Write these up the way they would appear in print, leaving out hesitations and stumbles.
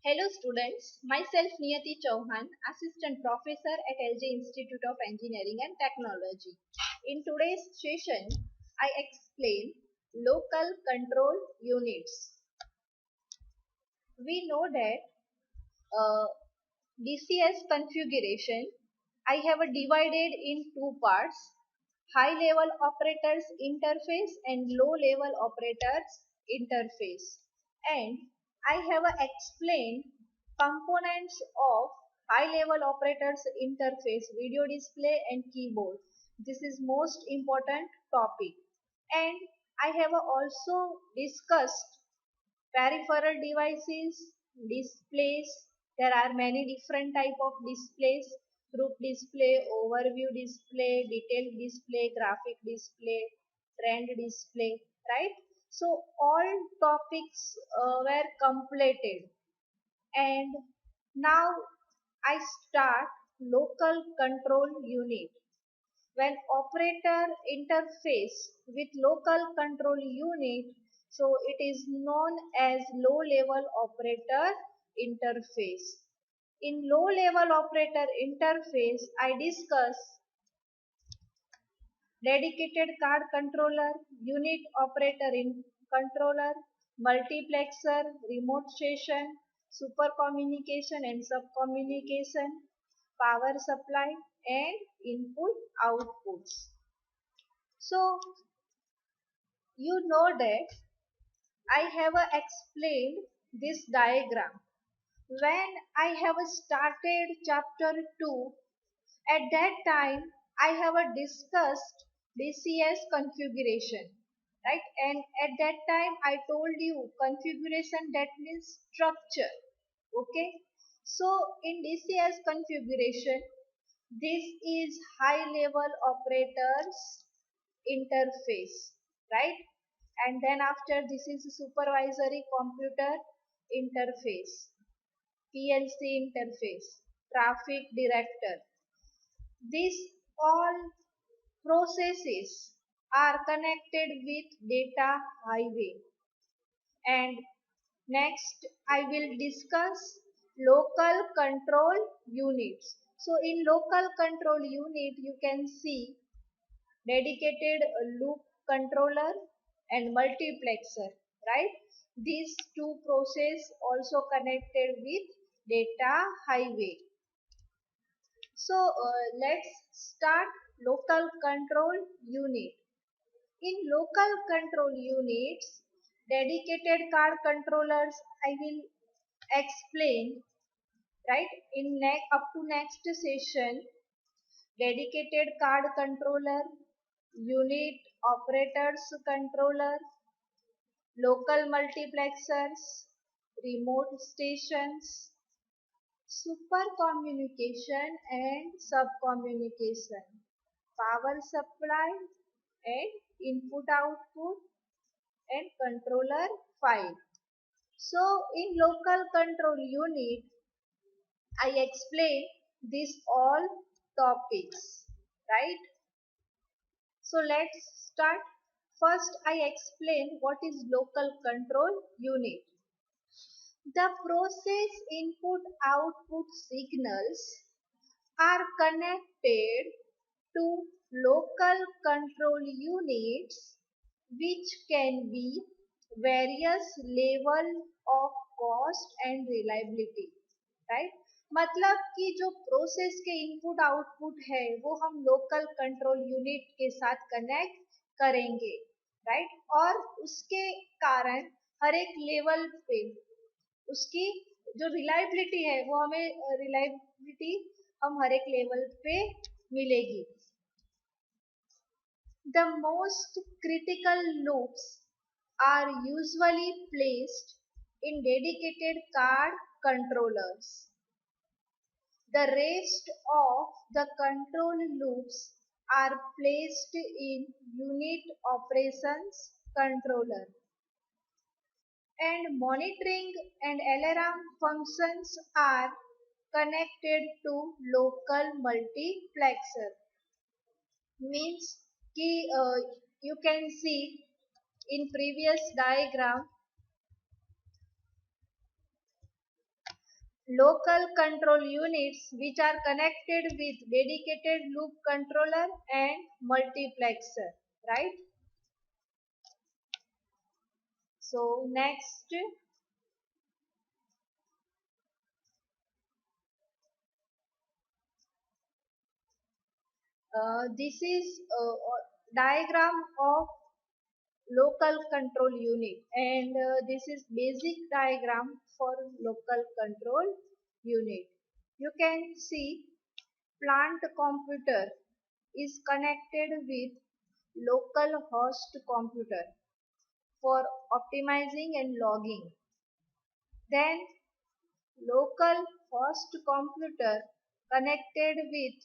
Hello students, myself Niyati Chauhan, Assistant Professor at LJ Institute of Engineering and Technology. In today's session, I explain local control units. We know that DCS configuration I have divided in two parts, high level operators interface and low level operators interface, and I have explained components of high level operators interface, video display and keyboard. This is most important topic, and I have also discussed peripheral devices, displays. There are many different type of displays: group display, overview display, detailed display, graphic display, trend display, right? So all topics were completed, and now I start local control unit. When operator interface with local control unit, so it is known as low level operator interface. In low level operator interface, I discuss dedicated card controller, unit operator in controller, multiplexer, remote station, super communication and sub communication, power supply and input outputs. So you know that I have explained this diagram. When I have started chapter 2, at that time I have discussed DCS configuration, right? And at that time I told you configuration, that means structure. Okay. So in DCS configuration, this is high level operators interface, right? And then after, this is supervisory computer interface, PLC interface, traffic director. These all processes are connected with data highway. And next I will discuss local control units. So in local control unit you can see dedicated loop controller and multiplexer, right? These two process also connected with data highway. So let's start local control unit. In local control units, dedicated card controllers I will explain, right, in up to next session. Dedicated card controller, unit operators controller, local multiplexers, remote stations, super communication and sub communication, power supply and input output and controller file. So in local control unit, I explain these all topics, right? So let's start. First, I explain what is local control unit. The process input output signals are connected to local control units, which can be various level of cost and reliability, right? मतलब कि जो process के input output है वो हम local control unit के साथ connect करेंगे, राइट? और उसके कारण हर एक लेवल पे उसकी जो रिलायबिलिटी है वो हमें रिलायबिलिटी हम हर एक लेवल पे मिलेगी. The most critical loops are usually placed in dedicated card controllers. The rest of the control loops are placed in unit operations controller. And monitoring and alarm functions are connected to local multiplexer. Means कि you can see in previous diagram local control units which are connected with dedicated loop controller and multiplexer, right? So next, this is a diagram of local control unit, and this is basic diagram for local control unit. You can see plant computer is connected with local host computer for optimizing and logging. Then local host computer connected with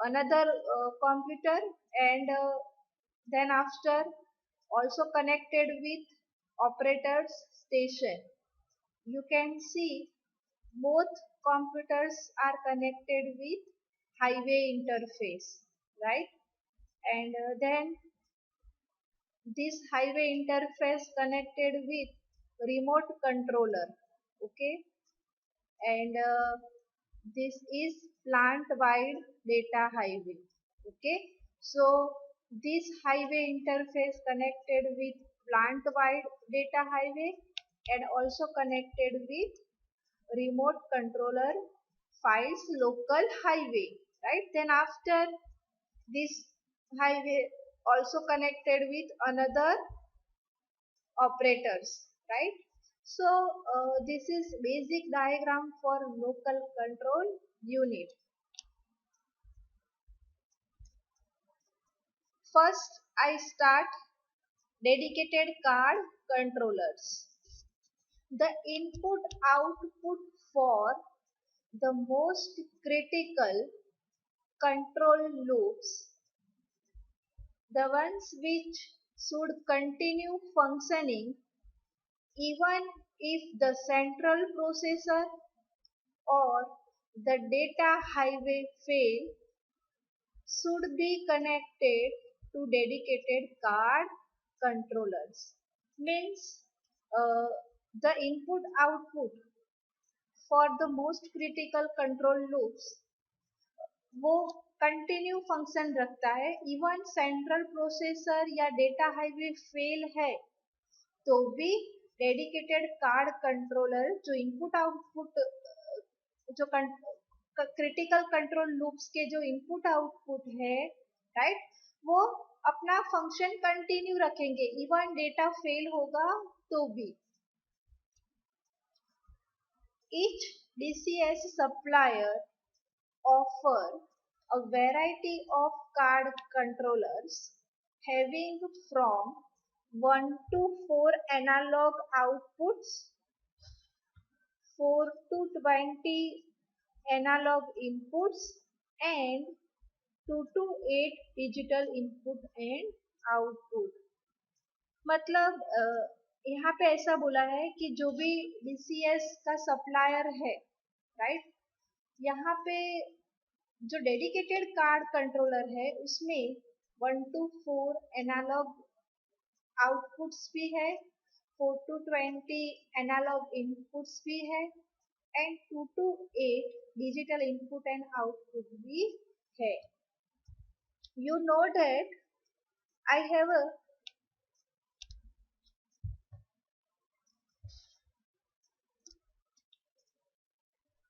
another computer, and then after also connected with operators station. You can see both computers are connected with highway interface, right? And then this highway interface connected with remote controller, okay? And this is plant wide data highway, okay? So this highway interface connected with plant wide data highway and also connected with remote controller files local highway, right? Then after this highway also connected with another operators, right? So this is basic diagram for local control unit. First I start dedicated card controllers. The input output for the most critical control loops, the ones which should continue functioning even if the central processor or the data highway fail, should be connected to dedicated card controllers. Means uh, the input output for the most critical control loops वो continue function रखता है, even central processor या data highway fail है तो भी dedicated card controller जो input output जो critical control loops के जो इनपुट आउटपुट है, राइट, वो अपना फंक्शन कंटिन्यू रखेंगे इवन डेटा फेल होगा तो भी. Each DCS supplier offer a variety of card controllers having from 1 to 4 analog outputs, 4 to 20 analog inputs and 2 to 8 digital input and output. मतलब यहाँ पे ऐसा बोला है कि जो भी DCS का सप्लायर है, राइट, यहाँ पे जो डेडिकेटेड कार्ड कंट्रोलर है उसमें 1 to 4 एनालॉग आउटपुट्स भी है, 4 to 20 एनालॉग इनपुट्स भी है and 2 to 8 digital input and output भी है. You know that I have a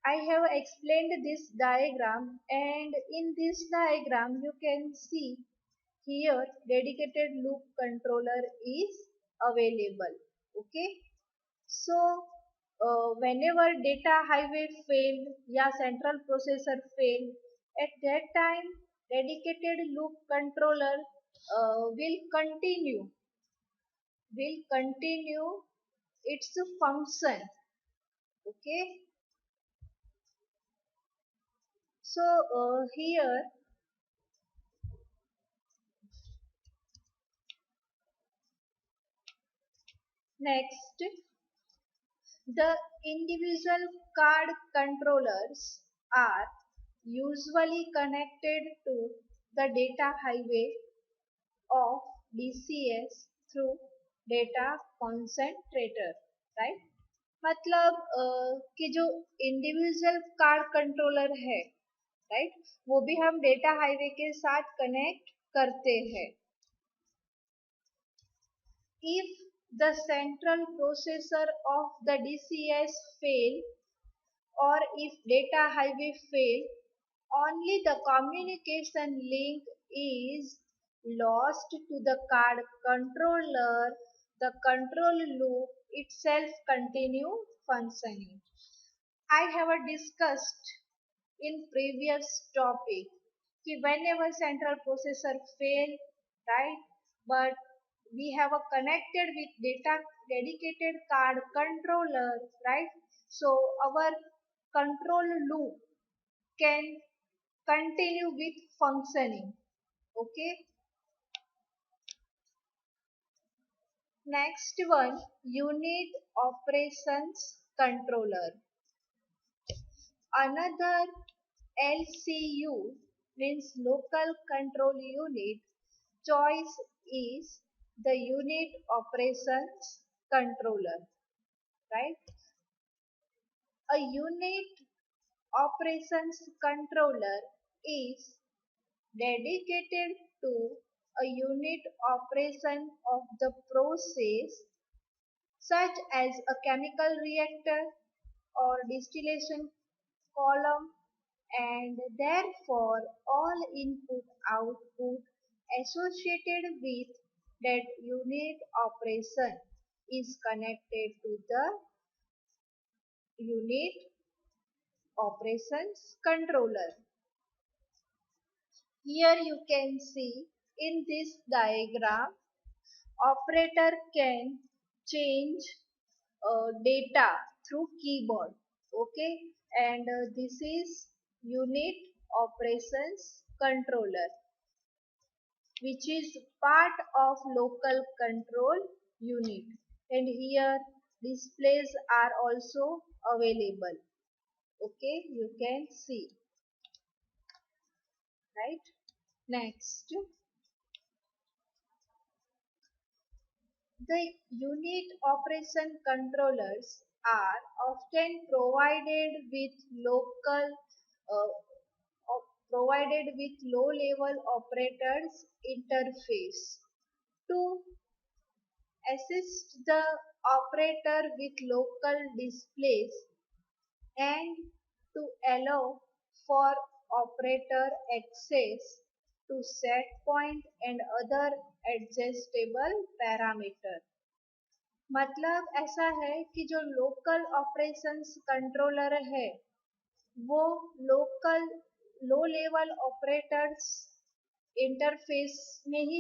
I have explained this diagram, and in this diagram you can see here dedicated loop controller is available, okay? So whenever data highway failed या central processor failed, at that time dedicated loop controller will continue its function, okay? So here next, the individual card controllers are usually connected to the data highway of DCS through data concentrator, right? मतलब कि जो individual card controller है, right, वो भी हम data highway के साथ connect करते हैं. If the central processor of the DCS fail, or if data highway fail, only the communication link is lost to the card controller. The control loop itself continue functioning. I have discussed in previous topic कि whenever central processor fail, right, but we have a connected with data dedicated card controller, right, so our control loop can continue with functioning. Okay, next one, unit operations controller. Another LCU means local control unit choice is the unit operations controller, right? A unit operations controller is dedicated to a unit operation of the process, such as a chemical reactor or distillation column, and therefore all input output associated with that unit operation is connected to the unit operations controller. Here you can see in this diagram, operator can change data through keyboard. Okay, and this is unit operations controller, which is part of local control unit, and here displays are also available. Okay, you can see, right? Next, the unit operation controllers are often uh, provided with low level operators interface to assist the operator with local displays and to allow for operator access to set point and other adjustable parameter. मतलब ऐसा है कि जो local operations controller है वो local low level operators interface में ही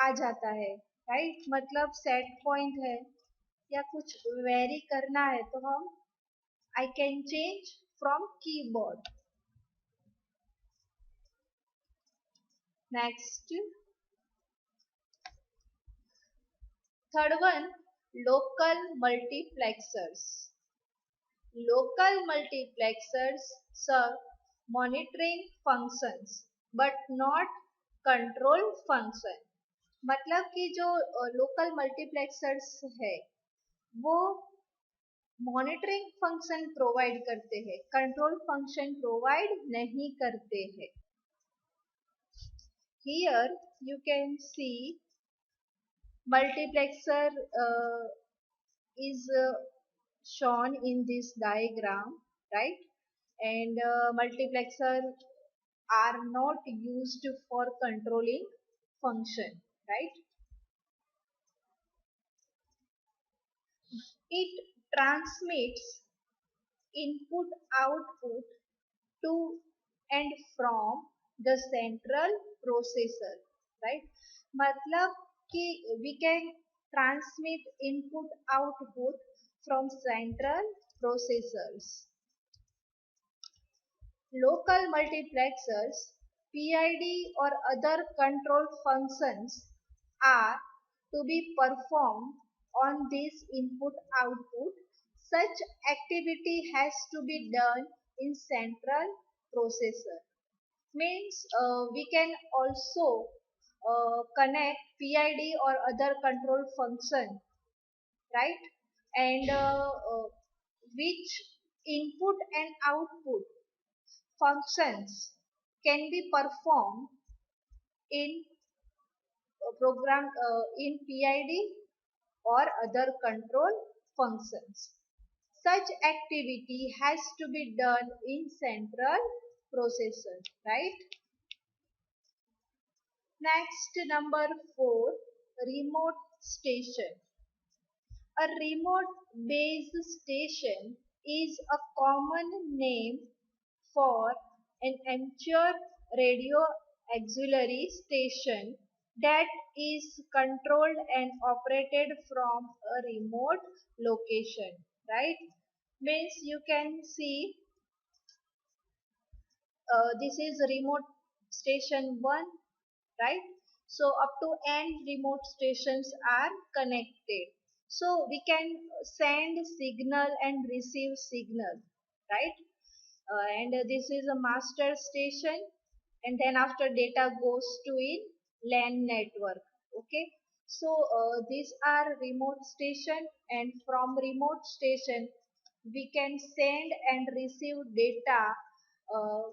आ जाता है, राइट. मतलब सेट पॉइंट है या कुछ वेरी करना है तो हम I can change from keyboard. Next, third one, local multiplexers. Local multiplexers serve monitoring functions but not control function. मतलब कि जो लोकल मल्टीप्लेक्सर्स है वो मॉनिटरिंग फंक्शन प्रोवाइड करते हैं, कंट्रोल फंक्शन प्रोवाइड नहीं करते हैं. Here you can see multiplexer is shown in this diagram, right, and multiplexer are not used for controlling function, right. It transmits input output to and from the central processor, right. मतलब कि we can transmit input output from central processors. Local multiplexers, PID or other control functions are to be performed on this input output. Such activity has to be done in central processor. Means we can also connect PID or other control function, right, and which input and output functions can be performed in program in PID or other control functions. Such activity has to be done in central processor, right? Next, number 4, remote station. A remote base station is a common name for an amateur radio auxiliary station that is controlled and operated from a remote location, right? Means you can see this is remote station 1, right? So up to n remote stations are connected. So we can send signal and receive signal, right? And this is a master station, and then after data goes to in LAN network. Okay, so these are remote station, and from remote station we can send and receive data uh,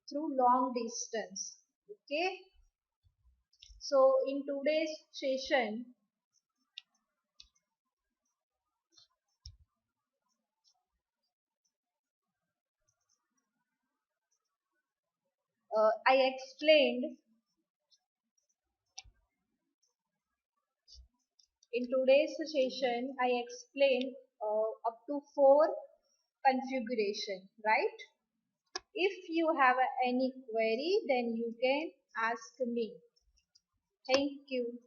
through long distance. Okay, so in today's session, I explained in today's session I explained up to 4 configuration, right? If you have any query, then you can ask me. Thank you.